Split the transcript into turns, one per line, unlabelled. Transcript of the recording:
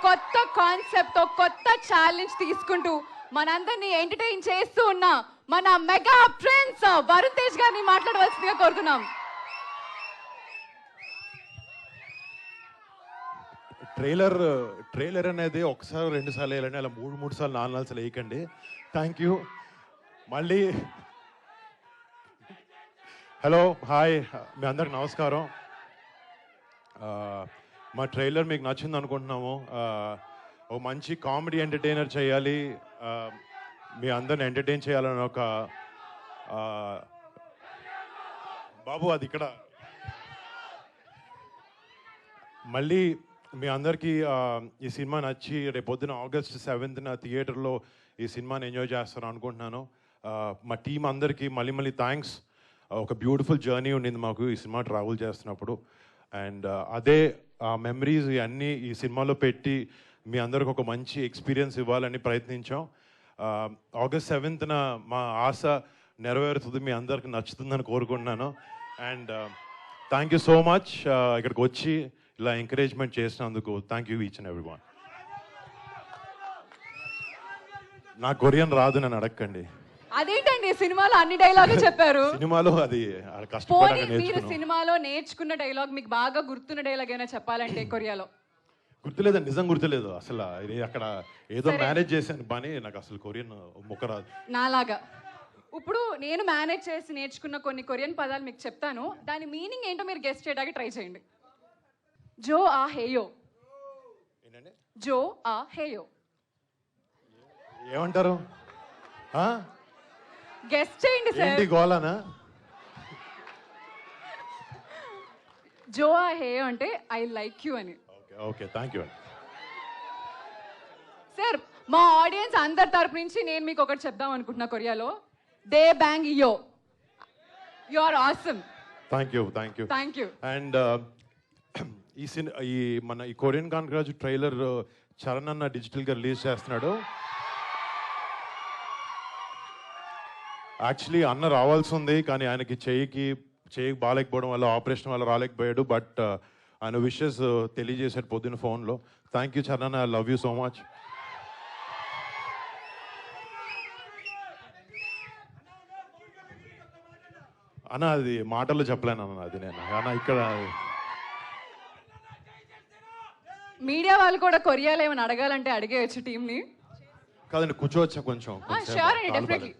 కొత్త కాన్సెప్ట్, కొత్త ఛాలెంజ్ తీసుకుంటూ మనందరినీ ఎంటర్టైన్ చేస్తూ ఉన్న మన మెగా ప్రిన్స్ వరుణ్ తేజ్ గారిని మాట్లాడవలసిందిగా కోరుతున్నాం.
ట్రైలర్ అనేది ఒకసారి 2 సార్లు వేయాలండి, అలా 3 సార్లు 4 సార్లు వేయకండి. Thank you. మళ్ళీ హలో, హాయ్, మీ అందరికి నమస్కారం. మా ట్రైలర్ మీకు నచ్చింది అనుకుంటున్నాము. ఒక మంచి కామెడీ ఎంటర్టైనర్ చేయాలి, మీ అందరిని ఎంటర్టైన్ చేయాలని ఒక బాబు అది ఇక్కడ మళ్ళీ మీ అందరికీ ఈ సినిమా నచ్చి రేపొద్దున August 7th థియేటర్లో ఈ సినిమాని ఎంజాయ్ చేస్తాను అనుకుంటున్నాను. మా టీం అందరికీ మళ్ళీ థ్యాంక్స్. ఒక బ్యూటిఫుల్ జర్నీ ఉండింది మాకు ఈ సినిమా ట్రావెల్ చేస్తున్నప్పుడు. అండ్ అదే మెమరీస్ అన్నీ ఈ సినిమాలో పెట్టి మీ అందరికి ఒక మంచి ఎక్స్పీరియన్స్ ఇవ్వాలని ప్రయత్నించాం. August 7th మా ఆశ నెరవేరుతుంది, మీ అందరికి నచ్చుతుందని కోరుకుంటున్నాను. And thank you so much ఇక్కడికి వచ్చి ఇలా ఎంకరేజ్మెంట్ చేసినందుకు. Thank you each and everyone. నా కొరియన్ రాదు, నన్ను అడగండి.
అదేంటండి సినిమాలో అన్ని డైలాగ్ చెప్పారు?
సినిమాలో అది కష్టపడి
మీరు సినిమాలో నేర్చుకున్న డైలాగ్, మీకు బాగా గుర్తున్న డైలాగ్ ఏమైనా చెప్పాలంటే కొరియాలో?
గుర్తులేదు, నిజం గుర్తులేదు అసలు. అక్కడ ఏదో మేనేజ్ చేశాను పని, నాకు అసలు కొరియన్ ముక్క రాదు
నాలాగా. ఇప్పుడు నేను మేనేజ్ చేసి నేర్చుకున్న కొన్ని కొరియన్ పదాలు మీకు చెప్తాను, దాని మీనింగ్ ఏంటో మీరు గెస్ట్ చేయడానికి ట్రై చేయండి. జో ఆ హేయో. జో ఆ హేయో
ఏమంటారు?
గెస్ట్ చేయండి సార్.
గోలానా?
జో ఆ హేయో అంటే ఐ లైక్ యూ అని.
Okay, thank you
sir. మా ఆడియన్స్ అందరి తరపు నుంచి నేను మీకు ఒకటి చెప్దాం అనుకుంటున్నా కొరియాలో. దే బ్యాంగ్ యో, you are awesome.
Thank you. And మన ఈ కొరియన్ కాంగ్రాజు ట్రైలర్ చరణ్ అన్న డిజిటల్గా రిలీజ్ చేస్తున్నాడు. యాక్చువల్లీ అన్న రావాల్సి ఉంది, కానీ ఆయనకి చెయ్యికి బాగాలేకపోవడం వల్ల, ఆపరేషన్ వల్ల రాలేకపోయాడు. బట్ ఆయన విషెస్ తెలియజేశాడు పొద్దున్న ఫోన్లో. Thank you Charan, I love you so much. అన్న అది మాటల్లో చెప్పలేను అన్న, అది నేను అన్న ఇక్కడ
మీడియా వాళ్ళు కూడా కొరియాలో ఏమైనా అడగాలంటే అడిగేయచ్చు టీంని.
కాదండి, కూర్చోవచ్చా కొంచెం?
షూర్ అండి, డెఫినెట్లీ.